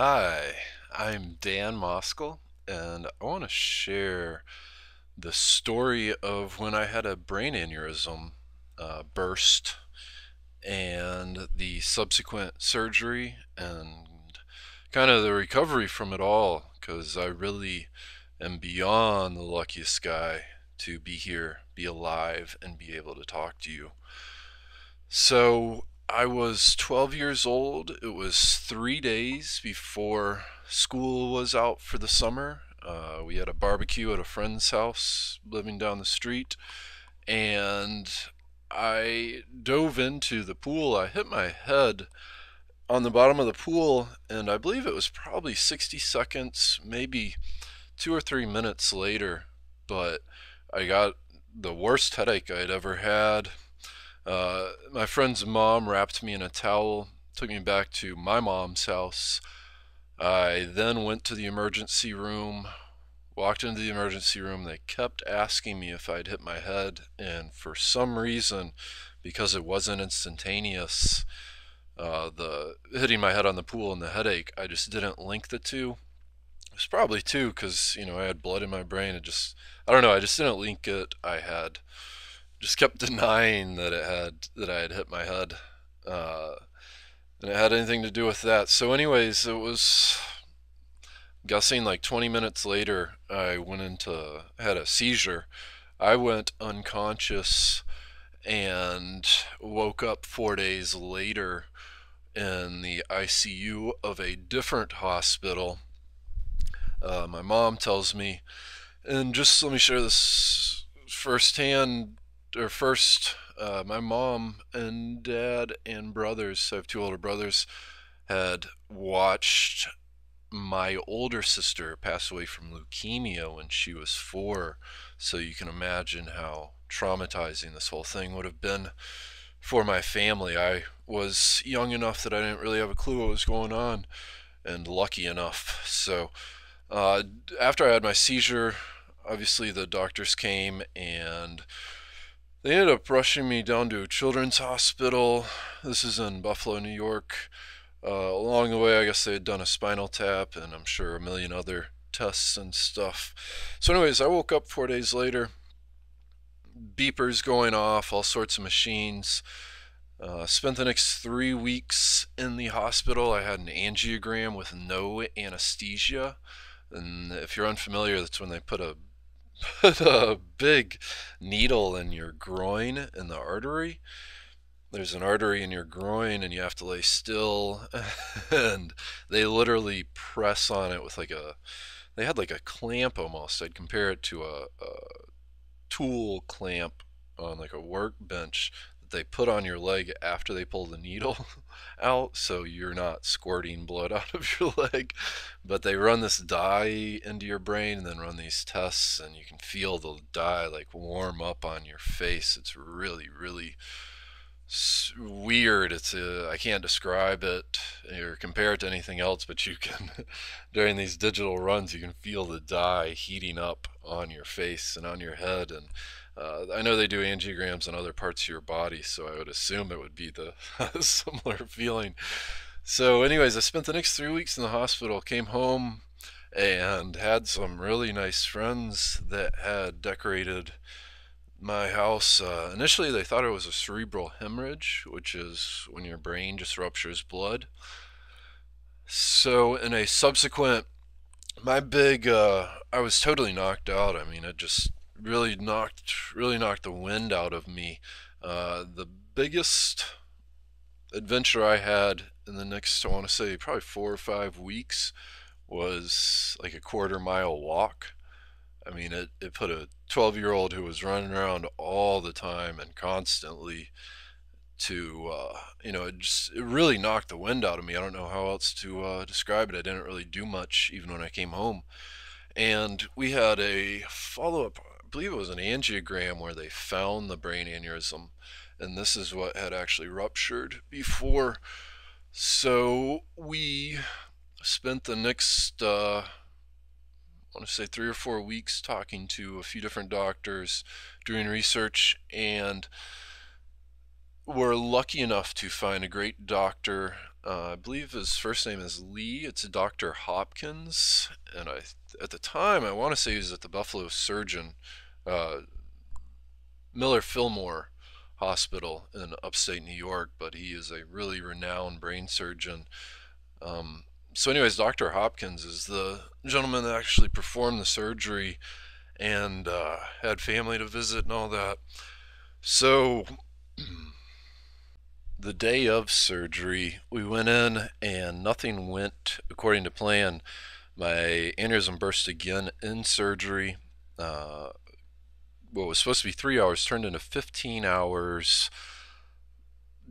Hi, I'm Dan Moskal, and I want to share the story of when I had a brain aneurysm burst and the subsequent surgery and kind of the recovery from it all, because I really am beyond the luckiest guy to be here, be alive, and be able to talk to you. So I was 12 years old. It was 3 days before school was out for the summer. We had a barbecue at a friend's house living down the street, and I dove into the pool. I hit my head on the bottom of the pool, and I believe it was probably 60 seconds, maybe 2 or 3 minutes later, but I got the worst headache I'd ever had. My friend's mom wrapped me in a towel, took me back to my mom's house. I then went to the emergency room, walked into the emergency room. They kept asking me if I'd hit my head, and for some reason, because it wasn't instantaneous, the hitting my head on the pool and the headache, I just didn't link the two. It was probably two because I had blood in my brain. I don't know, I just didn't link it. I had just kept denying that I had hit my head, uh, and it had anything to do with that. So, anyways, it was guessing like 20 minutes later. I had a seizure. I went unconscious and woke up 4 days later in the ICU of a different hospital. My mom tells me, and just let me share this firsthand or first. My mom and dad and brothers, I have two older brothers, had watched my older sister pass away from leukemia when she was 4. So you can imagine how traumatizing this whole thing would have been for my family. I was young enough that I didn't really have a clue what was going on, and lucky enough. So uh, after I had my seizure, obviously the doctors came and they ended up rushing me down to a children's hospital. This is in Buffalo, New York. Along the way, I guess they had done a spinal tap and I'm sure a million other tests and stuff. So, anyways, I woke up 4 days later, beepers going off, all sorts of machines. Spent the next 3 weeks in the hospital. I had an angiogram with no anesthesia. And if you're unfamiliar, that's when they put a big needle in your groin in the artery. There's an artery in your groin and you have to lay still and they literally press on it with they had like a clamp almost. I'd compare it to a tool clamp on like a workbench that they put on your leg after they pull the needle out so you're not squirting blood out of your leg. But they run this dye into your brain and then run these tests, and you can feel the dye like warm up on your face. It's really, really weird. I can't describe it or compare it to anything else, but you can during these digital runs you can feel the dye heating up on your face and on your head. And I know they do angiograms on other parts of your body, so I would assume it would be the similar feeling. So, anyways, I spent the next 3 weeks in the hospital, came home, and had some really nice friends that had decorated my house. Initially, they thought it was a cerebral hemorrhage, which is when your brain just ruptures blood. So, in a subsequent, I was totally knocked out. I mean, it just really knocked the wind out of me. The biggest adventure I had in the next, I want to say, probably 4 or 5 weeks was like a quarter-mile walk. I mean, it put a 12-year-old who was running around all the time and constantly it really knocked the wind out of me. I don't know how else to describe it. I didn't really do much even when I came home. And we had a follow-up, I believe it was an angiogram where they found the brain aneurysm. And this is what had actually ruptured before. So we spent the next I want to say 3 or 4 weeks talking to a few different doctors, doing research, and we're lucky enough to find a great doctor I believe his first name is Lee. It's Dr. Hopkins, and at the time, I want to say he was at the Buffalo Surgeon, uh, Miller Fillmore Hospital in upstate New York, but he is a really renowned brain surgeon. So, anyways, Dr. Hopkins is the gentleman that actually performed the surgery and had family to visit and all that. So, the day of surgery, we went in and nothing went according to plan. My aneurysm burst again in surgery. What was supposed to be 3 hours turned into 15 hours.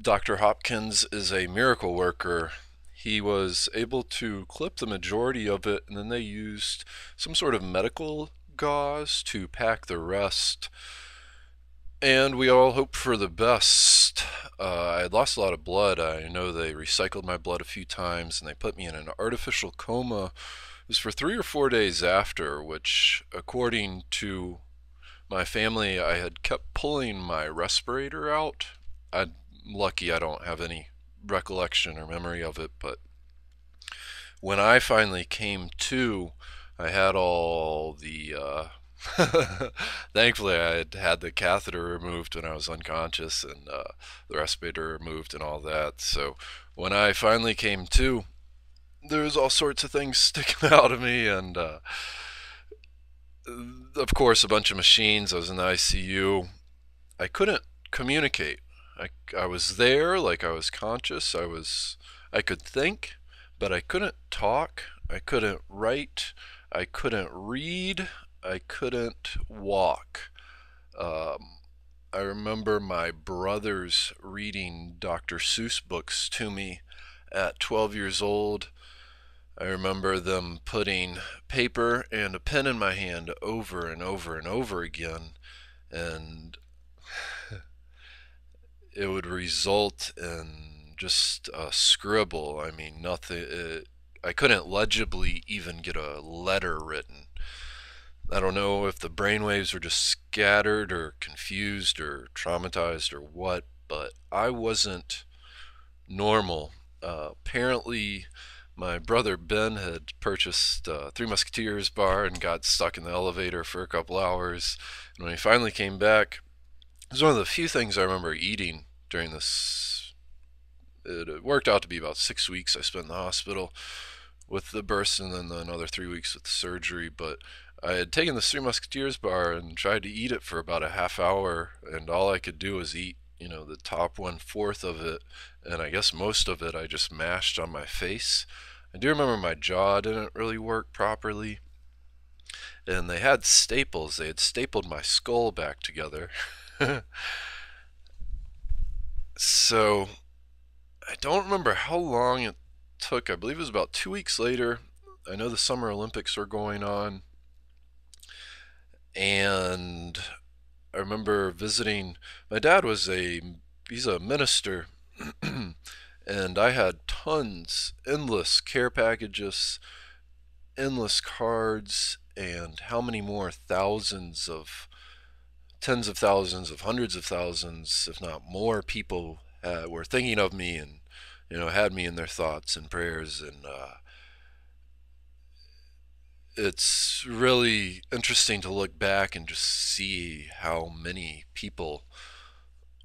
Dr. Hopkins is a miracle worker. He was able to clip the majority of it, and then they used some sort of medical gauze to pack the rest. And we all hoped for the best. I had lost a lot of blood. I know they recycled my blood a few times, and they put me in an artificial coma. It was for 3 or 4 days after, which, according to my family, I had kept pulling my respirator out. I'm lucky I don't have any recollection or memory of it, but when I finally came to, I had all the thankfully I had had the catheter removed when I was unconscious, and the respirator removed and all that. So when I finally came to, there was all sorts of things sticking out of me, and of course a bunch of machines. I was in the ICU. I couldn't communicate. I was there, like I was conscious. I could think, but I couldn't talk. I couldn't write. I couldn't read. I couldn't walk. Um, I remember my brothers reading Dr. Seuss books to me at 12 years old. I remember them putting paper and a pen in my hand over and over and over again, and it would result in just a scribble. I mean, nothing. I couldn't legibly even get a letter written. I don't know if the brainwaves were just scattered or confused or traumatized or what, but I wasn't normal. Apparently, my brother Ben had purchased Three Musketeers bar and got stuck in the elevator for a couple hours. And when he finally came back, it was one of the few things I remember eating during this. It worked out to be about 6 weeks I spent in the hospital with the burst, and then another 3 weeks with the surgery. But I had taken the Three Musketeers bar and tried to eat it for about a half hour, and all I could do was eat, the top 1/4 of it, and I guess most of it I just mashed on my face. I do remember my jaw didn't really work properly, and they had staples. They had stapled my skull back together. So I don't remember how long it took. I believe it was about 2 weeks later. I know the Summer Olympics were going on, and I remember visiting. My dad he's a minister, and I had endless care packages, endless cards, and how many more tens of thousands of hundreds of thousands, if not more, people were thinking of me and had me in their thoughts and prayers. And it's really interesting to look back and just see how many people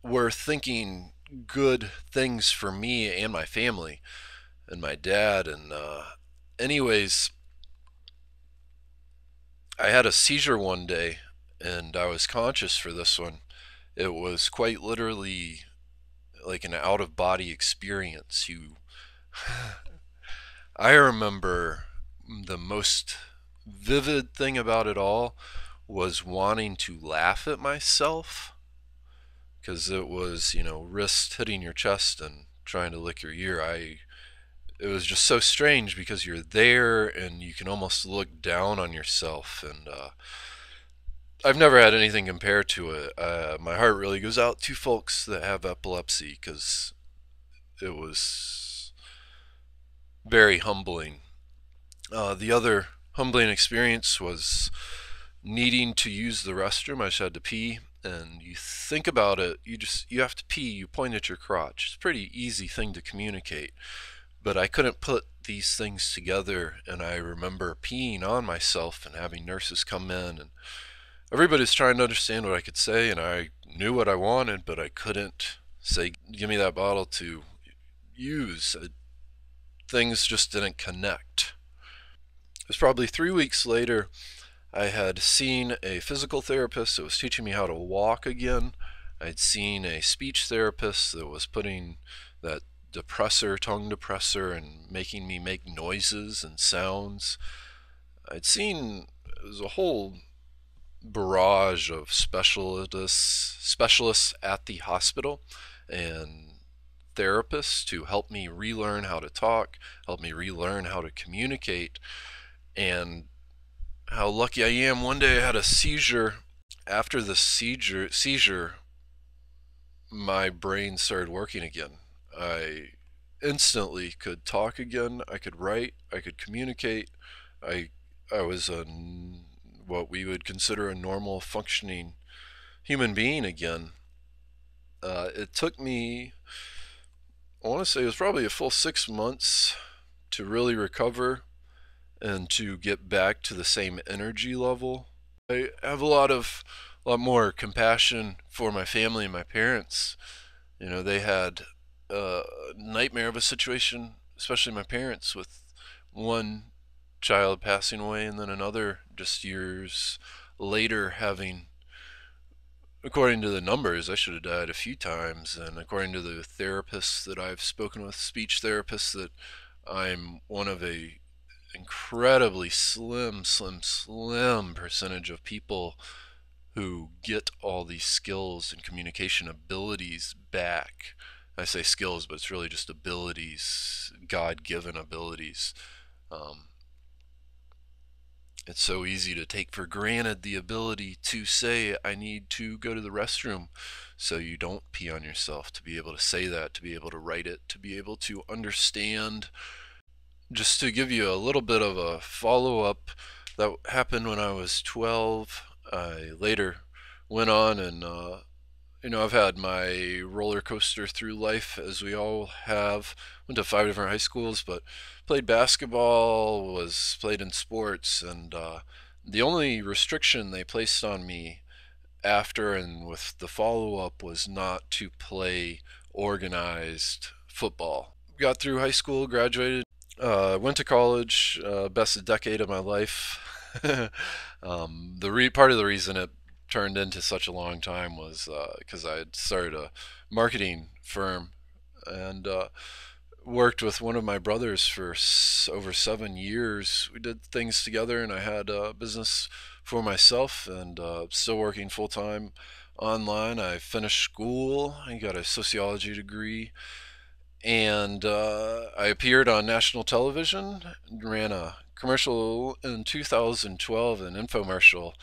were thinking good things for me and my family and my dad. And anyways, I had a seizure one day, and I was conscious for this one. It was quite literally like an out of body experience. I remember the most vivid thing about it all was wanting to laugh at myself, because it was, wrist hitting your chest and trying to lick your ear. It was just so strange because you're there and you can almost look down on yourself, and I've never had anything compared to it. My heart really goes out to folks that have epilepsy, because it was very humbling. The other humbling experience was needing to use the restroom. I just had to pee, and you think about it, you have to pee, you point at your crotch. It's a pretty easy thing to communicate. but I couldn't put these things together. And I remember peeing on myself and having nurses come in, and everybody's trying to understand what I could say, and I knew what I wanted, but I couldn't say, give me that bottle to use. Things just didn't connect. It was probably 3 weeks later. I had seen a physical therapist that was teaching me how to walk again. I'd seen a speech therapist that was putting that tongue depressor, and making me make noises and sounds. I'd seen, it was a whole barrage of specialists at the hospital and therapists to help me relearn how to talk, help me relearn how to communicate. And how lucky I am, one day I had a seizure. After the seizure, my brain started working again. I instantly could talk again, I could write, I could communicate. I I was what we would consider a normal functioning human being again. It took me, I want to say it was probably a full 6 months to really recover and to get back to the same energy level. I have a lot more compassion for my family and my parents. You know, they had a nightmare of a situation, especially my parents, with one child passing away and then another just years later having, according to the numbers, I should have died a few times. And according to the therapists that I've spoken with, speech therapists, that I'm one of a incredibly slim percentage of people who get all these skills and communication abilities back. I say skills, but it's really just abilities, God-given abilities. Um, it's so easy to take for granted the ability to say, I need to go to the restroom, so you don't pee on yourself, to be able to say that, to be able to write it, to be able to understand. Just to give you a little bit of a follow-up, that happened when I was 12. I later went on and, I've had my roller coaster through life, as we all have. Went to 5 different high schools, but played basketball, was played in sports, and the only restriction they placed on me after and with the follow-up was not to play organized football. Got through high school, graduated, went to college, best decade of my life. Part of the reason it turned into such a long time was because I had started a marketing firm, and worked with one of my brothers for over 7 years. We did things together, and I had a business for myself, and still working full time online. I finished school. I got a sociology degree, and I appeared on national television, ran a commercial in 2012, an infomercial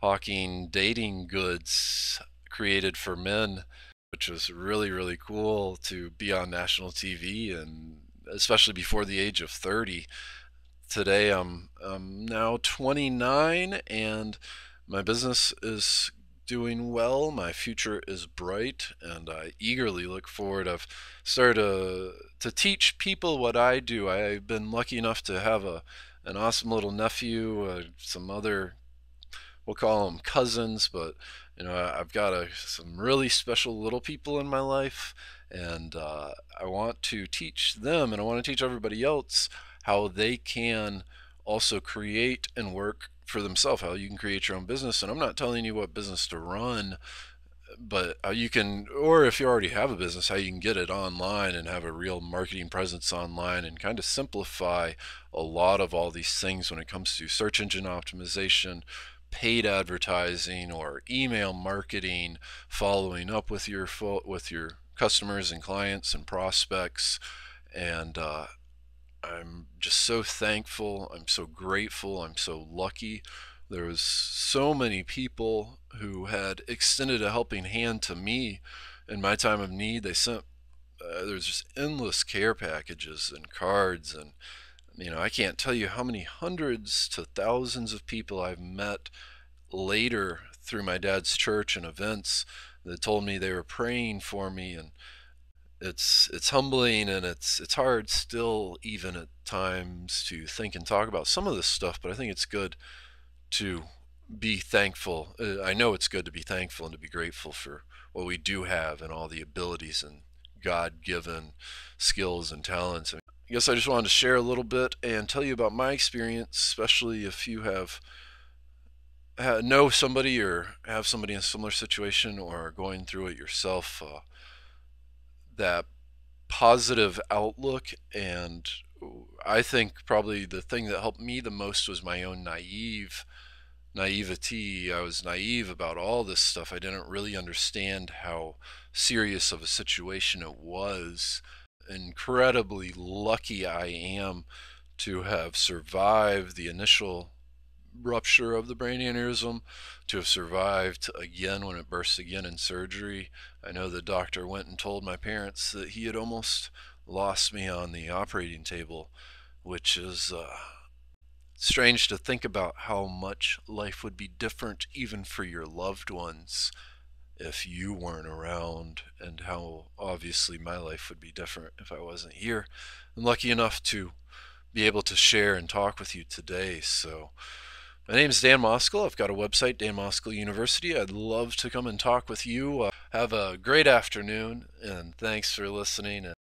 hawking dating goods created for men, which was really, really cool to be on national TV, and especially before the age of 30. Today I'm now 29, and my business is doing well. My future is bright, and I eagerly look forward. I've started to teach people what I do. I've been lucky enough to have an awesome little nephew, some other, we'll call them cousins, but I've got some really special little people in my life, and I want to teach them, and I want to teach everybody else how they can also create and work for themselves, how you can create your own business. And I'm not telling you what business to run, but you can, or if you already have a business, how you can get it online and have a real marketing presence online, and kind of simplify a lot of all these things when it comes to search engine optimization, paid advertising, or email marketing, following up with your customers and clients and prospects. And I'm just so thankful. I'm so grateful. I'm so lucky. There was so many people who had extended a helping hand to me in my time of need. They sent, there's just endless care packages and cards, and I can't tell you how many hundreds to thousands of people I've met later through my dad's church and events that told me they were praying for me. And It's humbling, and it's hard still even at times to think and talk about some of this stuff, but I think it's good to be thankful. I know it's good to be thankful and to be grateful for what we do have and all the abilities and God-given skills and talents. I guess I just wanted to share a little bit and tell you about my experience, especially if you know somebody or have somebody in a similar situation or are going through it yourself. That positive outlook, and I think probably the thing that helped me the most was my own naivety. I was naive about all this stuff. I didn't really understand how serious of a situation it was. Incredibly lucky I am to have survived the initial rupture of the brain aneurysm, to have survived again when it burst again in surgery. I know the doctor went and told my parents that he had almost lost me on the operating table, which is strange to think about how much life would be different even for your loved ones if you weren't around, and how obviously my life would be different if I wasn't here. I'm lucky enough to be able to share and talk with you today. So my name is Dan Moskal. I've got a website, Dan Moskal University. I'd love to come and talk with you. Have a great afternoon, and thanks for listening.